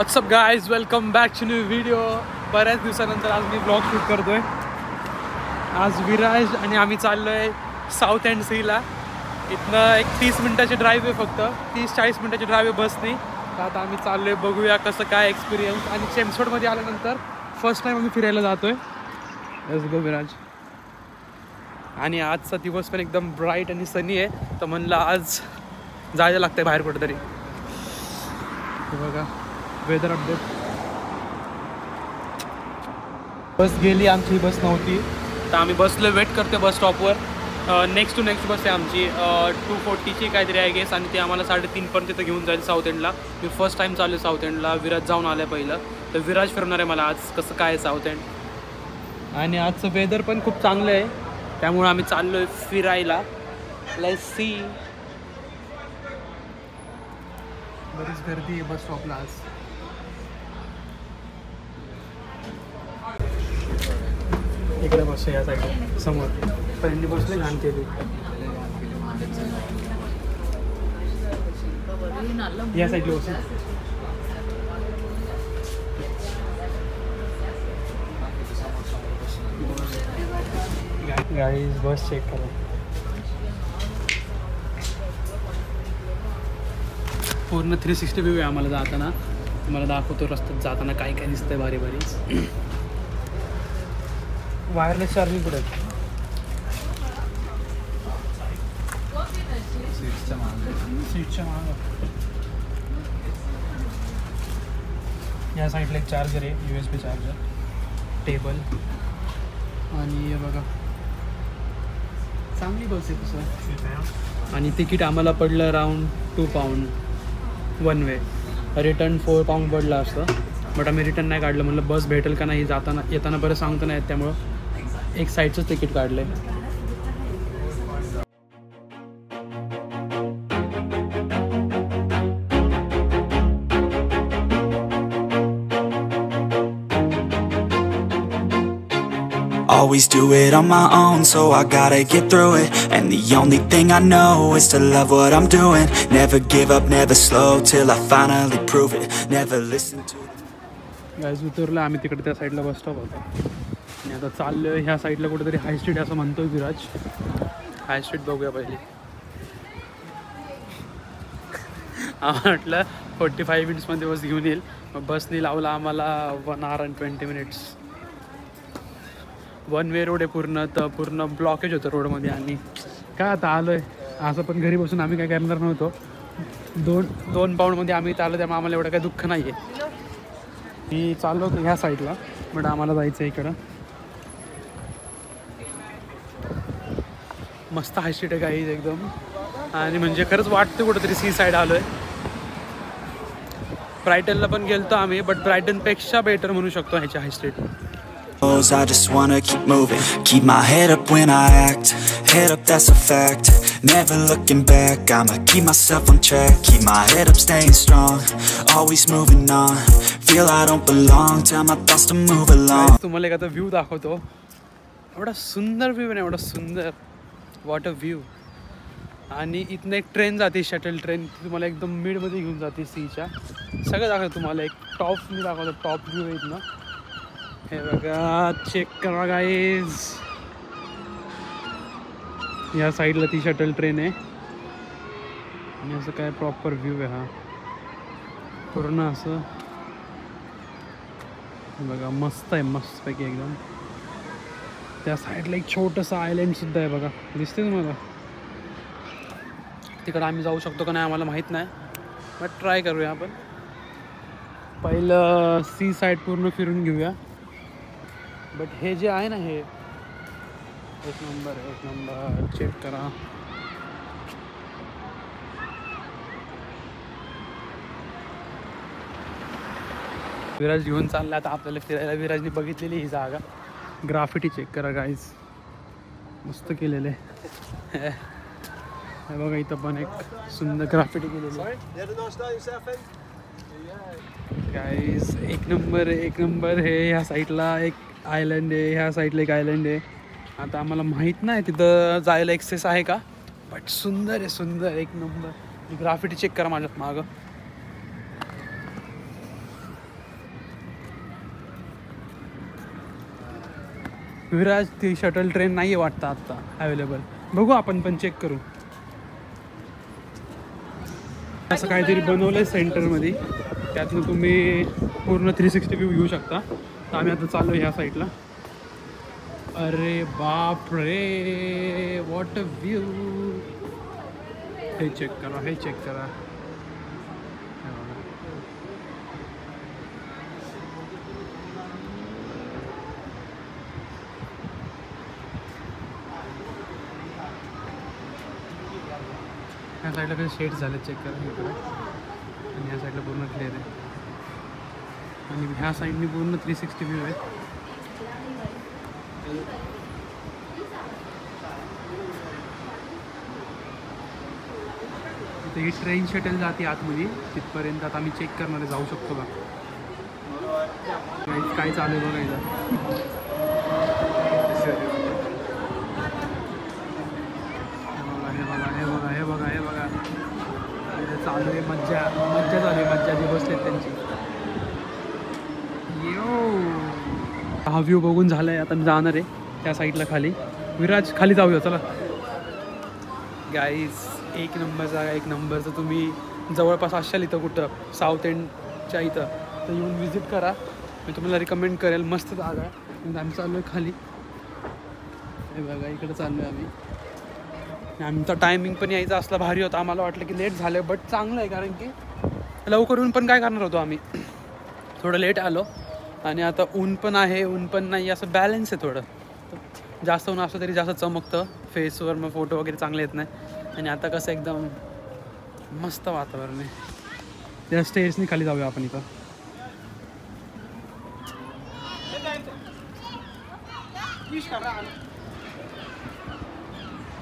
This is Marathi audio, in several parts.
WhatsApp guys, welcome back to new video. बऱ्याच दिवसानंतर आज मी ब्लॉग शूट करतोय. आज विराज आणि आम्ही चाललोय साऊथ अँड सीला. इथनं एक 30 मिनिटाची ड्राईव्ह आहे, फक्त 30-40 मिनिटाची ड्राईव्ह आहे बसनी. तर आता आम्ही चाललोय, बघूया कसं काय एक्सपिरियन्स. आणि चेम्सफोर्डमध्ये आल्यानंतर फर्स्ट टाईम आम्ही फिरायला जातोय. Let's go Viraj. आणि आजचा दिवस पण एकदम ब्राईट आणि सनी आहे, तर म्हणलं आज जायला लागतंय बाहेर कुठेतरी. बघा वेदर अपडेट. बस गेली, आमची बस नव्हती, तर आम्ही बसलो, वेट करतो बस स्टॉपवर. नेक्स्ट टू नेक्स्ट बस आहे आमची 240ची काहीतरी आहे गेस, आणि ती आम्हाला 3:30 पर्यंत तिथं घेऊन जाईल साऊथ एंडला. मी फर्स्ट टाईम चालू आहे साऊथ एंडला. विराज जाऊन आलं पहिलं, तर विराज फिरणार आहे मला आज कसं काय साऊथ एंड. आणि आजचं वेदर पण खूप चांगलं आहे, त्यामुळे आम्ही चाललो आहे फिरायला. Let's see. बरीच गर्दी आहे बस स्टॉपला आज. इकडे बस या साईड समोर पहिली बसले घाण केली. या साईडला बस. गाईज बस चेक करा. पूर्ण 360 व्ह्यू आहे आम्हाला जाताना. तुम्हाला दाखवतो रस्त्यात जाताना काय काय दिसतंय भारी भारी. वायरलेस चार्जिंग कुठे आहे? सीटच्या मागं. या साईडला एक चार्जर आहे, USB चार्जर, टेबल. आणि हे बघा चांगली बस आहे तसं. आणि तिकीट आम्हाला पडलं अराउंड £2 वन वे. रिटर्न £4 पडलं असतं, बट आम्ही रिटर्न नाही काढलं. म्हणलं बस भेटेल का नाही जाताना येताना बरं सांगता नाही, त्यामुळं एक साईडचंच तिकीट काढलं आहे. Always do it on my own, so I gotta get through it. And the only thing I know is to love what I'm doing. Never give up, never slow, till I finally prove it. Never listen to guys उतरलं आम्ही तिकडे, त्या साईडला बस स्टॉप होता. आणि आता चाललो ह्या साईडला कुठेतरी हाय स्ट्रीट असं म्हणतोय विराज. हाय स्ट्रीट बघूया पहिली. म्हटलं 45 मिनिट्समध्ये बस घेऊन येईल. मग बसनी लावला आम्हाला 1 hour and 20 minutes. One way road आहे पूर्ण, तर पूर्ण ब्लॉकेज होतं रोडमध्ये. आणि काय आता आलो आहे असं, पण घरी बसून आम्ही काय करणार नव्हतो. दोन पाऊंडमध्ये आम्ही इथं आलो, त्यामुळे आम्हाला एवढं काही दुःख नाही आहे. मी चाललो होतो ह्या साईडला, बट आम्हाला जायचं आहे इकडं. मस्त हाय स्ट्रीट आहे गाईज एकदम. आणि म्हणजे खरंच वाटतं कुठंतरी सी साईड आलो आहे. ब्रायटनला पण गेलतो आम्ही, बट ब्रायटनपेक्षा बेटर म्हणू शकतो ह्याच्या हाय street. I just wanna keep moving, keep my head up when I act, head up that's a fact, never looking back, I'ma keep myself on track, keep my head up staying strong, always moving on, feel I don't belong, tell my thoughts to move along. तुम्हाला एक आता व्ह्यू दाखवतो. एवढा सुंदर व्ह्यू आहे, एवढा सुंदर, वॉट अ व्ह्यू. आणि इथनं एक ट्रेन जाते, शटल ट्रेन, तुम्हाला एकदम मिडमध्ये घेऊन जाते सीच्या. सगळं दाखवतो तुम्हाला. एक टॉप मी दाखवतो, टॉप व्ह्यू आहे इथनं. हे बघा, चेक करा गाईज. या साईडला ती शटल ट्रेन आहे. आणि असं काय प्रॉपर व्ह्यू आहे हा पूर्ण असं. बघा मस्त आहे, मस्तपैकी एकदम. त्या साईडला एक छोटंसं आयलंडसुद्धा आहे बघा, दिसते तुम्हाला. तिकडं आम्ही जाऊ शकतो का नाही आम्हाला माहीत नाही, बट ट्राय करूया आपण. पहिलं सी साईड पूर्ण फिरून घेऊया. बट हे जे आहे ना, हे एक नंबर चेक करा. विराज घेऊन चालला आता आपल्याला फिरायला. विराजने बघितलेली ही जागा. ग्राफिटी चेक करा गाईज, मस्त केलेलं आहे. हे बघा इथं पण एक सुंदर ग्राफिटी केलेली आहे गाईज. एक नंबर. हे ह्या साईडला एक आयलंड आहे, ह्या साईडला एक आयलंड आहे. आता आम्हाला माहीत नाही तिथं जायला एक्सेस आहे का, बट सुंदर आहे, सुंदर, एक नंबर. ग्राफिटी चेक करा माझ्यात मागं. विराज ती शटल ट्रेन नाही आहे वाटतं आत्ता अवेलेबल. बघू आपण पण चेक करू. असं काहीतरी बनवलं आहे सेंटरमध्ये, त्यातनं तुम्ही पूर्ण 360 व्ह्यू घेऊ शकता. तर आम्ही आता चाललो ह्या साईडला. अरे बाप रे, वॉट अ व्ह्यू. हे चेक करा, हे चेक करा. ह्या साईडला काही शेड्स झाले, चेक करा इकडे. आणि ह्या साईडला पूर्ण क्लिअर आहे. आणि ह्या साईडनी पूर्ण 360 व्ह्यू आहे. इथे ही ट्रेन शटल जाते आतमध्ये, तिथपर्यंत आता आम्ही चेक करणार आहे, जाऊ शकतो का काय चालू आहे बघायचं. हे बघा चालू आहे. मज्जा चालू आहे, मज्जा जी बसलेत त्यांची. हा व्ह्यू बघून झालाय, आता मी जाणार आहे त्या साईडला खाली. विराज खाली जाऊया चला. गाईज एक नंबर जागा, एक नंबरचं. तुम्ही जवळपास असाल इथं कुठं साऊथ एंडच्या इथं तर येऊन विजिट करा. मी तुम्हाला रिकमेंड करेल. मस्त जागा आहे. आम्ही चाललो आहे खाली. हे बघा इकडं चाललो आहे आम्ही. आमचा टायमिंग पण यायचा असला भारी होता. आम्हाला वाटलं की लेट झालं, बट चांगलं आहे कारण की लवकर येऊन पण काय करणार होतो आम्ही, थोडं लेट आलो. आणि आता ऊन पण आहे, ऊन पण नाही, असं बॅलन्स आहे थोडं. जास्त ऊन असलं तरी जास्त चमकतं फेसवर, मग फोटो वगैरे चांगले येत नाही. आणि आता कसं एकदम मस्त वातावरण आहे. त्या स्टेअर्सनी खाली जाऊया आपण इथं.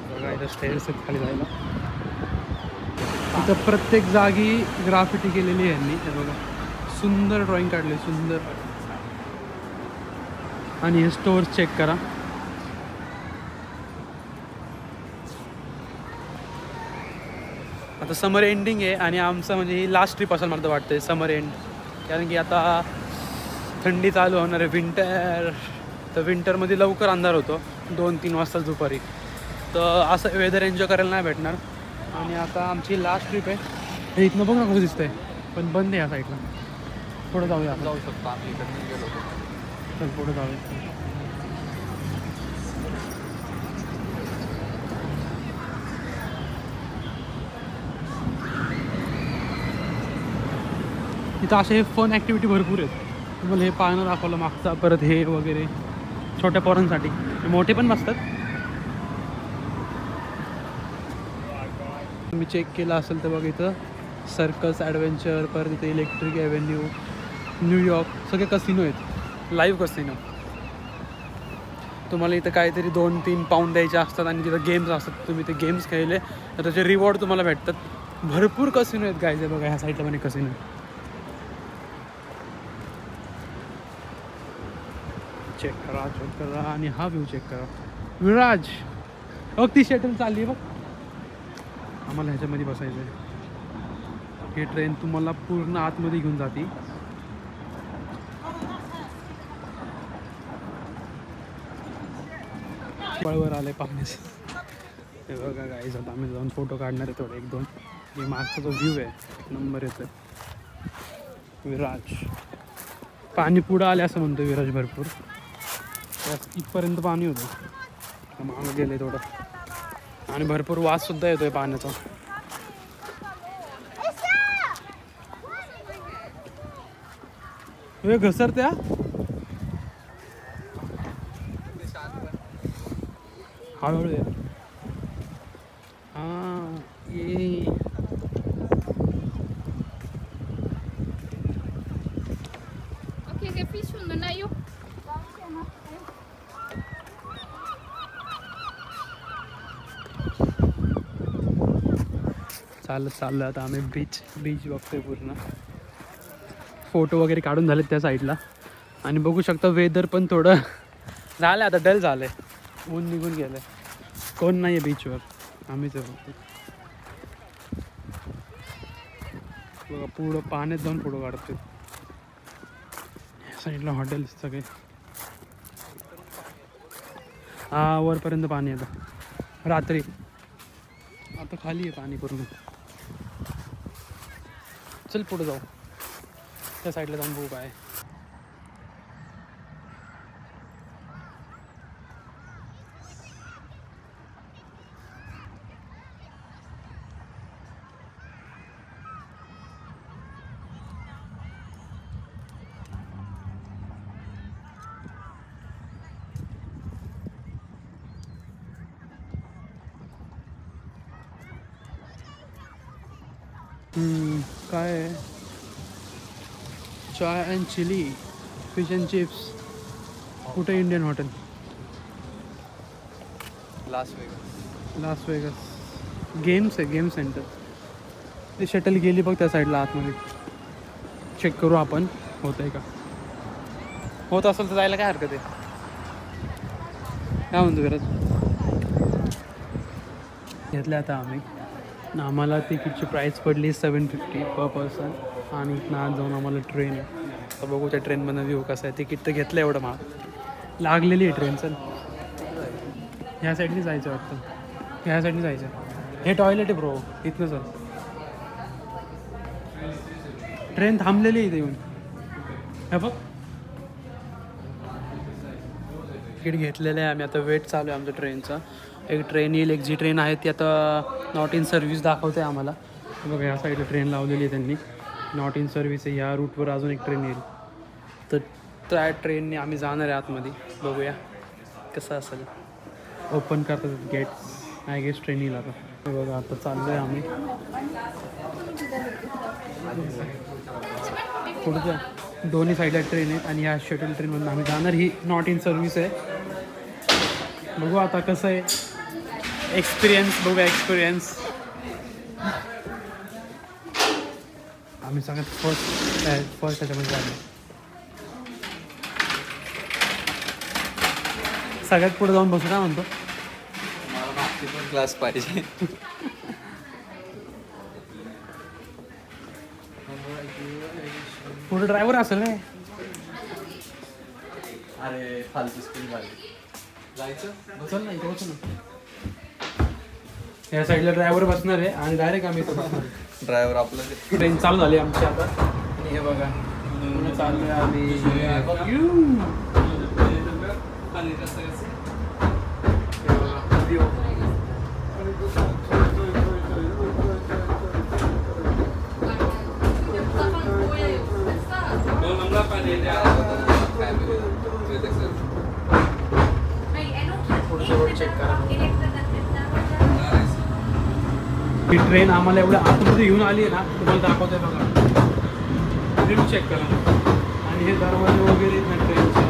बघा इथं स्टेअर्स आहेत खाली जायला. इथं प्रत्येक जागी ग्राफिटी केलेली आहे यांनी. हे बघा सुंदर ड्रॉइंग काढले, सुंदर. आणि हे स्टोअर्स चेक करा. आता समर एंडिंग आहे आणि आमचं म्हणजे ही लास्ट ट्रिप असं मला वाटतं समर एंड. कारण की आता थंडी चालू होणार आहे, विंटर. तर विंटरमध्ये लवकर अंधार होतो 2-3 वाजता दुपारी. तर असं वेदर एन्जॉय करायला नाही भेटणार. आणि आता आमची लास्ट ट्रिप आहे. हे इथनं बघ ना कसं दिसतंय, पण बंद आहे या साईडला. पुढे जाऊया, जाऊ शकतो आम्ही. इकडे गेलो तर पुढे जाऊया. इथं असे हे फन ॲक्टिव्हिटी भरपूर आहेत. तुम्हाला हे पाळणं दाखवलं मागचा, परत हे वगैरे छोट्या पोरांसाठी. मोठे पण नसतात. तुम्ही चेक केलं असेल तर बघा इथं सर्कस ॲडव्हेंचर, परत इथे इलेक्ट्रिक ॲव्हेन्यू, न्यूयॉर्क, सगळे कसिनो आहेत, लाईव्ह कसिनो. तुम्हाला इथं काहीतरी 2-3 पाऊंड द्यायचे असतात आणि तिथं गेम्स असतात. तुम्ही ते गेम्स खेळले तर त्याचे रिवॉर्ड तुम्हाला भेटतात. भरपूर कसिनो आहेत गायचे. बघा ह्या साईडला पण कसिनो. चेक करा आणि हा व्ह्यू चेक करा. विराज बघ ती शटल चालली आहे बघ. आम्हाला ह्याच्यामध्ये बसायचं आहे. ही ट्रेन तुम्हाला पूर्ण आतमध्ये घेऊन जाते. पळवर आले पाहण्यास. हे बघा गाईज, आता आम्ही जाऊन फोटो काढणार आहे थोडे 1-2. हे मागचा जो व्ह्यू आहे एक नंबर येतो. विराज पाणी पुढं आले असं म्हणतो विराज. भरपूर इथपर्यंत पाणी होतं, मागं गेले थोडं. आणि भरपूर वास सुद्धा येतोय पाण्याचा. हे घसरत्या हळूहळू आहे. हां ये चाललं आता आम्ही बीच बघतोय. पूर्ण फोटो वगैरे काढून झालेत त्या साईडला. आणि बघू शकता वेदर पण थोडं झालं आता, डल झालं आहे. ऊन निघून गेलं आहे, कोण नाही आहे बीचवर. आम्हीच बघतो. बघा पुढं पाण्यात जाऊन फोटो काढतोय. या साईडला हॉटेल्स सगळे. हा वरपर्यंत पाणी येतं रात्री. आता खाली आहे पाणी पूर्ण. चल पुढे जाऊ, त्या साईडला जाऊन बघू काय. काय आहे, chai and chilli, fish and chips. कुठे Indian hotel, Las Vegas. Games आहे, गेम सेंटर. ती शटल गेली बघ त्या साईडला आतमध्ये. चेक करू आपण होत आहे का. होत असेल तर जायला काय हरकत आहे. काय म्हणतो घरात घेतलं आता आम्ही. आम्हाला तिकीटची प्राईस पडली 750 पर पर्सन. आणि इथनं आज जाऊन आम्हाला ट्रेन आहे. तर बघू त्या ट्रेनमधून व्ह्यू कसं आहे. तिकीट तर घेतलं एवढं महाग लागलेली आहे ट्रेन. चल ह्या साईडनी जायचं वाटतं, ह्या साईडनी जायचं. हे टॉयलेट आहे ब्रो, इथनं चल. ट्रेन थांबलेली इथे येऊन. हे बघ तिकीट घेतलेलं आहे आम्ही. आता वेट चालू आहे आमच्या ट्रेनचा. एक ट्रेन येईल, एक जी ट्रेन आहे ती आता नॉट इन सर्व्हिस दाखवते आम्हाला. बघा ह्या साईडला ट्रेन लावलेली आहे त्यांनी, नॉट इन सर्व्हिस आहे. ह्या रूटवर अजून एक ट्रेन येईल. तर त्या ट्रेनने आम्ही जाणार आहे आतमध्ये. बघूया कसं असेल. ओपन करतात गेट. आय गेस ट्रेन येईल आता. बघा आता चाललो आहे आम्ही पुढच्या. दोन्ही साईडला ट्रेन आहेत आणि ह्या शटल ट्रेनमधून आम्ही जाणार. ही नॉट इन सर्व्हिस आहे. बघू आता कसं आहे एक्सपिरियन्स. बघूया एक्सपिरियन्स. आम्ही सगळ्यात फर्स्ट त्याच्यामध्ये झालो. सगळ्यात पुढे जाऊन बसू. काय म्हणतो क्लास पाहिजे. पुढे ड्रायव्हर असेल काय. अरे फालतू स्कूल झाली. जायचं चल ना इथे बसू ना. या साईडला ड्रायव्हर बसणार आहे आणि डायरेक्ट आम्ही इथं बसणार. ड्रायव्हर आपलं. ट्रेन चालू झाली आमची आता. आणि हे बघा चाललोय आम्ही. चेक करा. ही ट्रेन आम्हाला एवढ्या आतमध्ये घेऊन आली आहे ना, तुम्हाला दाखवते बघा. रिव्ह्यू चेक करा. आणि हे दरवाजे वगैरे आहेत ना ट्रेनचे.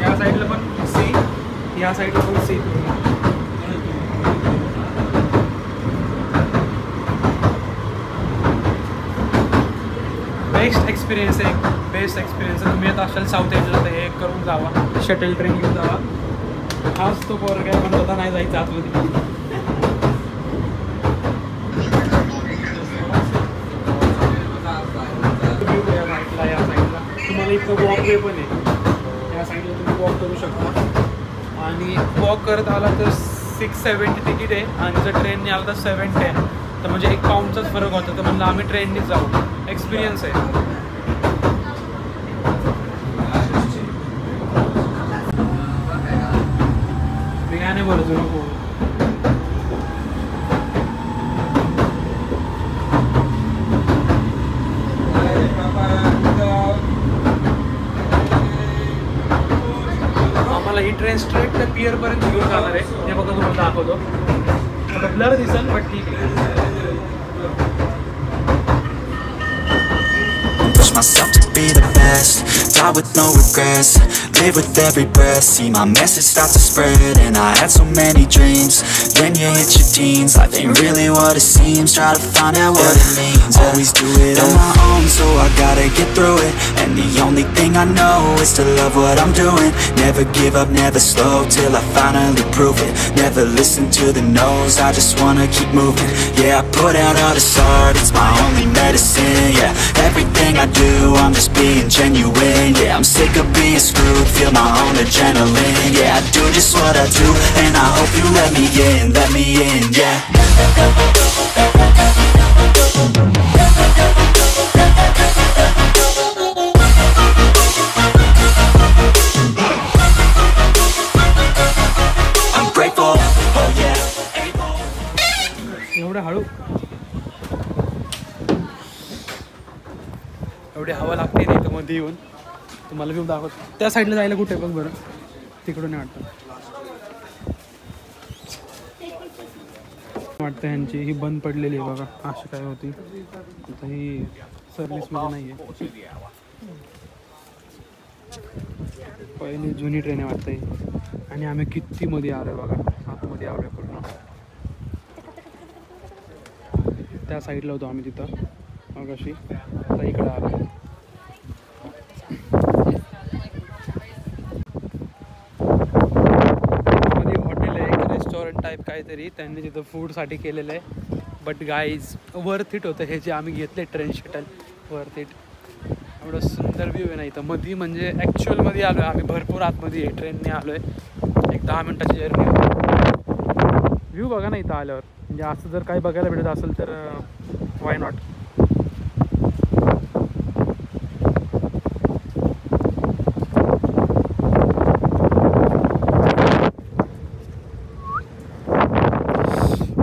या साईडला पण सी, या साईडला पण सी. बेस्ट एक्सपिरियन्स आहे, बेस्ट एक्सपिरियन्स आहे. तुम्ही येत असाल साऊथ एंडला तर हे करून जावा. शटल ट्रेन घेऊन जावा. हाच तो पोरगा काय म्हणत होता नाही जायचं आतमध्ये. या साईडला तुम्हाला इथं वॉकवे पण आहे. या साईडला तुम्ही वॉक करू शकता. आणि वॉक करत आला तर 670 तिकीट आहे. आणि जर ट्रेनने आला तर 710. तर म्हणजे £1 पाऊंडचाच फरक होता. तर म्हणलं आम्ही ट्रेननेच जाऊ. एक्सपिरियन्स आहे. मी काय नाही बोलतो नको. आम्हाला ही ट्रेन स्ट्रेट त्या पियरपर्यंत घेऊन जाणार आहे. हे बघा तुम्हाला दाखवतो. आता ब्लर दिसेल बट ठीक आहे. Push myself to be the best, die with no regrets, live with every breath, see my message start to spread, and I had so many dreams, then you hit your teens, life ain't really what it seems, try to find out what it means, always do it on my own, so I gotta get through it, and the only thing I know is to love what I'm doing, never give up, never slow, till I finally prove it, never listen to the no's, I just wanna keep moving, yeah, I put out all this art, it's my only medicine, yeah, everything I do, I'm just being genuine, yeah, I'm sick of being screwed, feel feel my own adrenaline. Yeah, I do just what I do, and I hope you let me in, yeah. I'm grateful, oh yeah. एवढे हळू एवढी हवा लागते नाही तर मध्ये येऊन तुम्हाला घेऊन दाखवतो. त्या साईडला जायला कुठे बघ बरं, तिकडून नाही वाटतं ह्यांची ही बंद पडलेली आहे बघा. अशी काय होती आता ही सर्व्हिसमध्ये नाही आहे. पहिली जुनी ट्रेन आहे वाटतं ही. आणि आम्ही किती मध्ये आलो बघा, आतमध्ये आलो पूर्ण. त्या साईडला होतो आम्ही तिथं मग अशी. आता इकडं आलो. मध्ये हॉटेल आहे, एक रेस्टॉरंट टाईप काहीतरी त्यांनी तिथं फूडसाठी केलेलं आहे. बट गाईज वर्थ इट होतं हे जे आम्ही घेतले ट्रेन शटल, वर्थ इट. एवढं सुंदर व्ह्यू आहे ना इथं मध्ये, म्हणजे ॲक्च्युअलमध्ये आलो आहे आम्ही. भरपूर आतमध्ये आहे, ट्रेनने आलो आहे. एक 10 मिनटाची जर्नी होती. व्ह्यू बघा ना इथं आल्यावर, म्हणजे असं जर काही बघायला भेटत असेल तर वाय नॉट.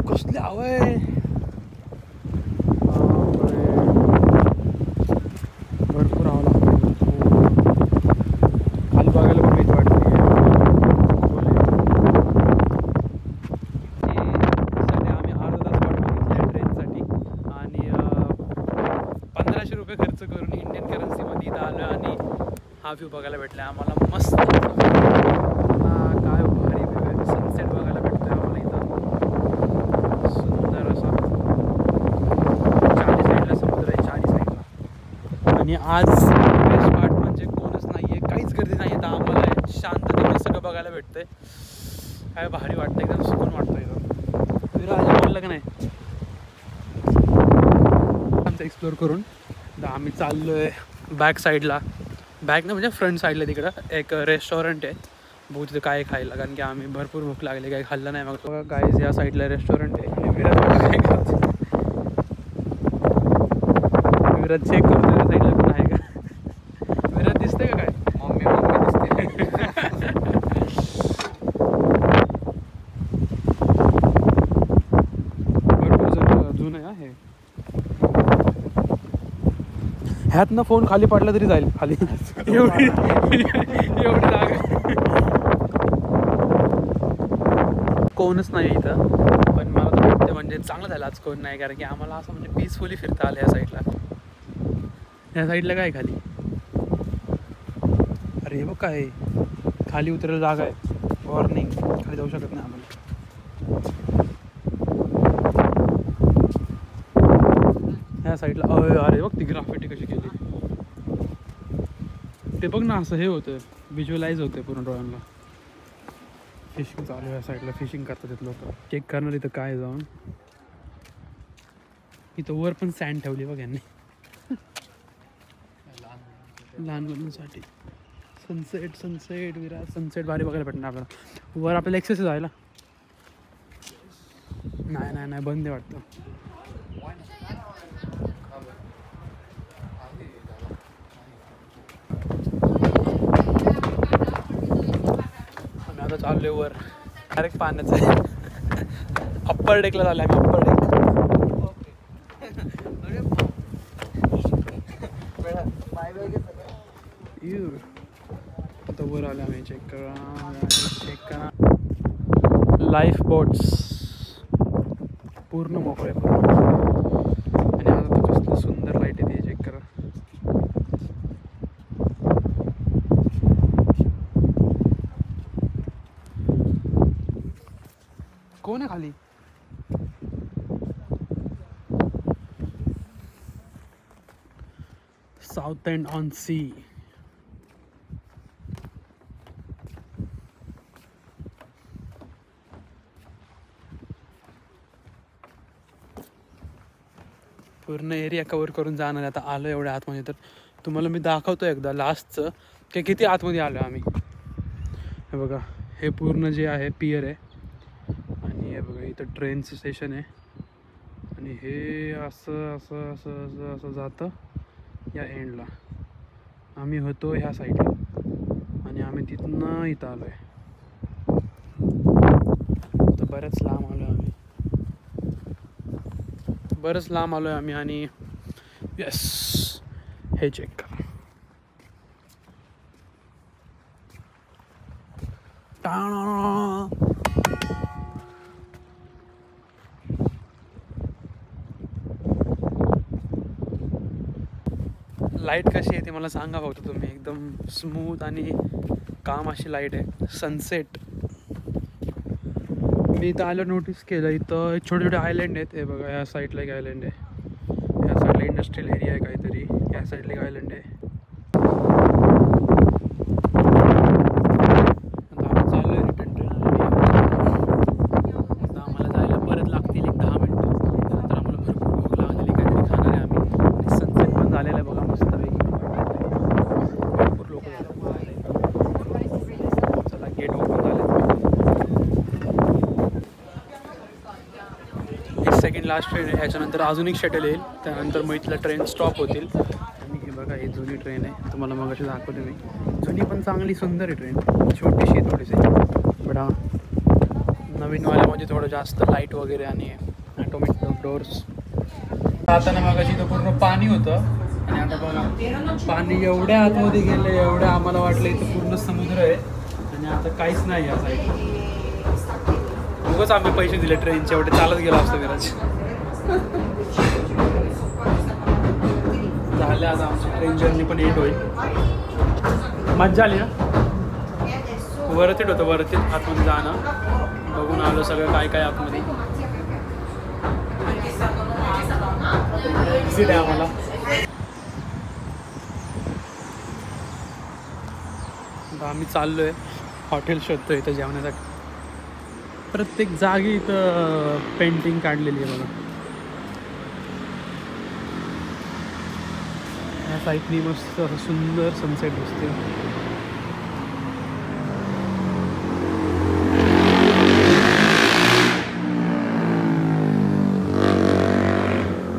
कसले हवंय, भरपूर हवं लागतं. खाली बघायला पण भीती वाटते. आम्ही अर्धा तास वाट बघितली ट्रेनसाठी आणि 1500 रुपये खर्च करून इंडियन करन्सीमध्ये इथं आलो आणि हा व्ह्यू बघायला भेटला आम्हाला. मस्त काय भारी व्ह्यू आहे. सनसेट बघायला भेटतोय आम्हाला इथं सुंदर असा. चारी साईडला समुद्र आहे, चारी साईडला. आणि आज बेस्ट पार्ट म्हणजे कोणच नाही आहे, काहीच गर्दी नाही आहे. तर आम्हाला शांततेने सगळं बघायला भेटतंय. काय भारी वाटतं, एकदम सुकून वाटतं इथं. विराज बोललं का नाही आमचं एक्सप्लोर करून. तर आम्ही चाललो आहे बॅक साईडला, बॅक ना म्हणजे फ्रंट साईडला तिकडं एक रेस्टॉरंट आहे. बघू तिथं काय खायला, कारण की आम्ही भरपूर भूक लागली, काही खाल्लं नाही. मग गाईज या साईडला रेस्टॉरंट आहे. विराज काय करतो, विराज चेक करतो त्या साईडला पण आहे का. विराज दिसतंय का काय, मम्मी दिसते. भरपूर जुनं आहे हे. ह्यातनं फोन खाली पडला तरी जाईल खाली. एवढी जागा, कोणच नाही इथं. पण मला तर वाटतं म्हणजे चांगलं झालं आज कोण नाही, कारण की आम्हाला असं म्हणजे पीसफुली फिरता आलं या साईडला. या साईडला काय खाली, अरे हे बघ काय खाली उतरायला जागा आहे. वॉर्निंग, खाली जाऊ शकत नाही आम्हाला. ह्या साईडला अरे बघ ती ग्राफिटी कशी केली ते बघ ना. असं हे होतं, व्हिज्युअलाइज होते पूर्ण डोळ्यांना. फिशिंग चालू आहे या साईडला, फिशिंग करतात तिथं लोक. चेक करणार इथं काय जाऊन. इथं वर पण सँड ठेवली बघ यांनी लहान मुलांसाठी. सनसेट सनसेट विराज सनसेट भारी बघायला भेटणार आपल्याला. वर आपल्याला एक्सेस जायला नाही नाही नाही बंद आहे वाटतं. आम्ही आता चाललोय वर, डायरेक्ट पाण्याचं आहे. अप्पर डेकला झालं आम्ही, अप्पर डेक. आता वर आले आम्ही. चेक करा लाईफ बोट्स पूर्ण मोकळे. आणि आता तर कसलं सुंदर लाईट येते, चेक करा. कोण आहे खाली, साऊथ एंड ऑन सी. पूर्ण एरिया कवर करून जाणार. आता आलो एवढ्या आतमध्ये, तर तुम्हाला मी दाखवतो एकदा लास्टचं की किती आतमध्ये आलो आम्ही. हे बघा, हे पूर्ण जे आहे पियर आहे आणि हे बघा इथं ट्रेनचं स्टेशन आहे आणि हे असं असं असं असं असं जातं या एंडला. आम्ही होतो ह्या साईडला आणि आम्ही तिथनं इथं आलो आहे. तर बऱ्याच लांब आलो आहे आम्ही, आणि यस, हे चेक करा. लाईट कशी आहे ते मला सांगा फक्त तुम्ही. एकदम स्मूथ आणि काम अशी लाईट आहे. सनसेट. मी इथं आलं नोटीस केलं, इथं छोटे छोटे आयलँड आहेत. हे बघा, या साईडला एक आयलँड आहे, या साईडला इंडस्ट्रियल एरिया आहे काहीतरी, या साईडला एक आयलँड आहे. आता आम्ही चाललोय रिटर्न ट्रेन आलेली आहे. आता आम्हाला जायला परत लागतील एक 10 मिनटं. त्यानंतर आम्हाला भरपूर भूक लागलेली, काहीतरी खाणार आहे आम्ही. आणि सनसेट पण झालेला आहे बघा मस्तपैकी. भरपूर लोक झाले. चला, गेट ओपन झाले. सेकंड लास्ट ट्रेन आहे. ह्याच्यानंतर अजून एक शटल येईल, त्यानंतर मग इथला ट्रेन स्टॉप होतील. आणि हे बघा, ही जुनी ट्रेन आहे, तुम्हाला मगाशी दाखवते मी. जुनी पण चांगली सुंदर आहे ट्रेन, छोटीशी आहे थोडीशी, बट हा नवीनवाल्यामध्ये थोडं जास्त लाईट वगैरे आणि ॲटोमॅटिक डोर्स. आता ना मगाशी इथं पूर्ण पाणी होतं आणि आता बघा पाणी एवढ्या आतमध्ये गेलं, एवढ्या आम्हाला वाटलं इथं पूर्ण समुद्र आहे आणि आता काहीच नाही या साईड. उगाच आम्ही पैसे दिले ट्रेनचे, एवढे चालत गेलो असतो घराचे. झाले आता आमची ट्रेन जर्नी पण एंड होईल. मजा आली ना. वरतीट होतं, वरतीट आतमध्ये जाणं. बघून आलो सगळं काय काय आतमध्ये. एक्झिट आहे आम्हाला. आता आम्ही चाललो आहे, हॉटेल शोधतो इथं जेवण्यासाठी. प्रत्येक जागी इथं पेंटिंग काढलेली आहे बघा. या साईडनी मस्त असं सुंदर सनसेट दिसते.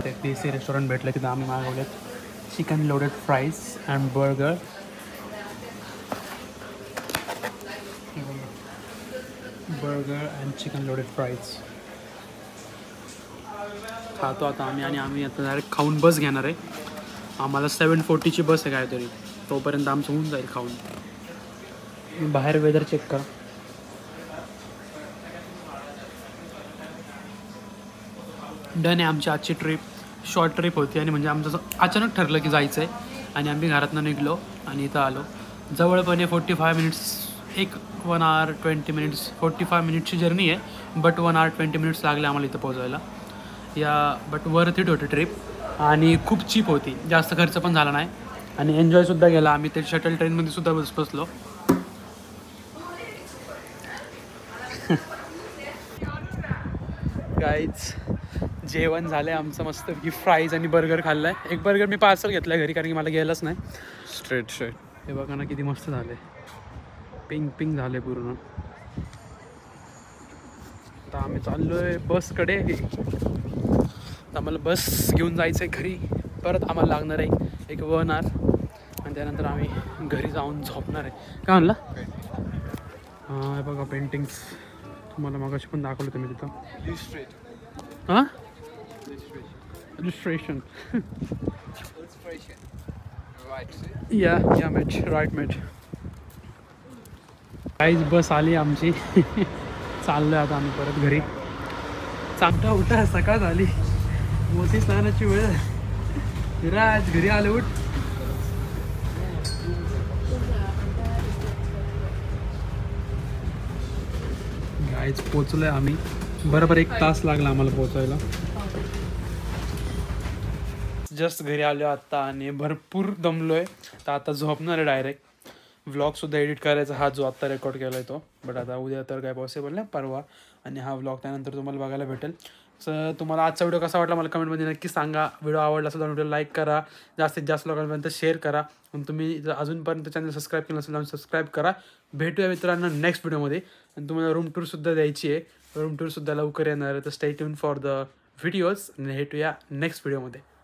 ते देसी रेस्टॉरंट भेटलं तिथं आम्ही मागवलेत chicken loaded fries and burger. Burger and chicken loaded fries खातो आता आम्ही. आणि आम्ही आता डायरेक्ट खाऊन बस घेणार आहे. आम्हाला 7:40ची बस आहे काहीतरी, तोपर्यंत आमचं होऊन जाईल खाऊन. बाहेर वेदर चेक करा. डन आहे आमची आजची ट्रिप. शॉर्ट ट्रिप होती आणि म्हणजे आमचं अचानक ठरलं की जायचं आहे आणि आम्ही घरातनं निघलो आणि इथं आलो. जवळपणे 45 मिनिट्स, 1 hour 20 minutes, 45 मिनिट्सची जर्नी आहे, बट 1 hour 20 minutes लागले आम्हाला इथं पोहोचायला. बट वर्थ इट होती ट्रिप आणि खूप चीप होती, जास्त खर्च पण झाला नाही आणि एन्जॉयसुद्धा केला आम्ही. ते शटल ट्रेनमध्ये सुद्धा बसलो. गाईज जेवण झालं आहे आमचं मस्त की. फ्राईज आणि बर्गर खाल्लं आहे. एक बर्गर मी पार्सल घेतलं आहे घरी, कारण की मला घ्यायलाच नाही. स्ट्रेट. हे बघा ना किती मस्त झालं आहे, पिंक झाले पूर्ण. आता आम्ही चाललो आहे बसकडे. आता आम्हाला बस घेऊन जायचं आहे घरी. परत आम्हाला लागणार आहे एक 1 hour आणि त्यानंतर आम्ही घरी जाऊन झोपणार आहे. काय म्हणला? हां, हे बघा पेंटिंग्स तुम्हाला मगाशी पण दाखवलं तुम्ही तिथं. हां, इलिस्ट्रेशन. या मॅच राईट मॅच. काहीच बस आली आमची. चाललो आता आम्ही परत घरी. चांगला उठा, सकाळ झाली, मोठी स्नानाची वेळ. विराज घरी आले, उठ. गाईज पोचलोय आम्ही. बरोबर 1 तास लागला आम्हाला पोचायला. जस्ट घरी आलो आत्ता आणि भरपूर दमलोय. तर आता झोपणार आहे डायरेक्ट. व्लॉगसुद्धा एडिट करायचा, हा जो आत्ता रेकॉर्ड केला आहे तो. बट आता उद्या तर काय पॉसिबल नाही, परवा. आणि हा व्लॉग त्यानंतर तुम्हाला बघायला भेटेल. तर तुम्हाला आजचा व्हिडिओ कसा वाटला मला कमेंटमध्ये नक्की सांगा. व्हिडिओ आवडला असेल तर व्हिडिओ लाईक करा, जास्तीत जास्त लोकांपर्यंत शेअर करा. आणि तुम्ही जर अजूनपर्यंत चॅनल सबस्क्राईब केलं नसेल तर सबस्क्राईब करा. भेटूया मित्रांनो नेक्स्ट व्हिडिओमध्ये. आणि तुम्हाला रूम टूरसुद्धा द्यायची आहे, रूम टूरसुद्धा लवकर येणार आहे. तर stay tune for the videos आणि भेटूया नेक्स्ट व्हिडिओमध्ये.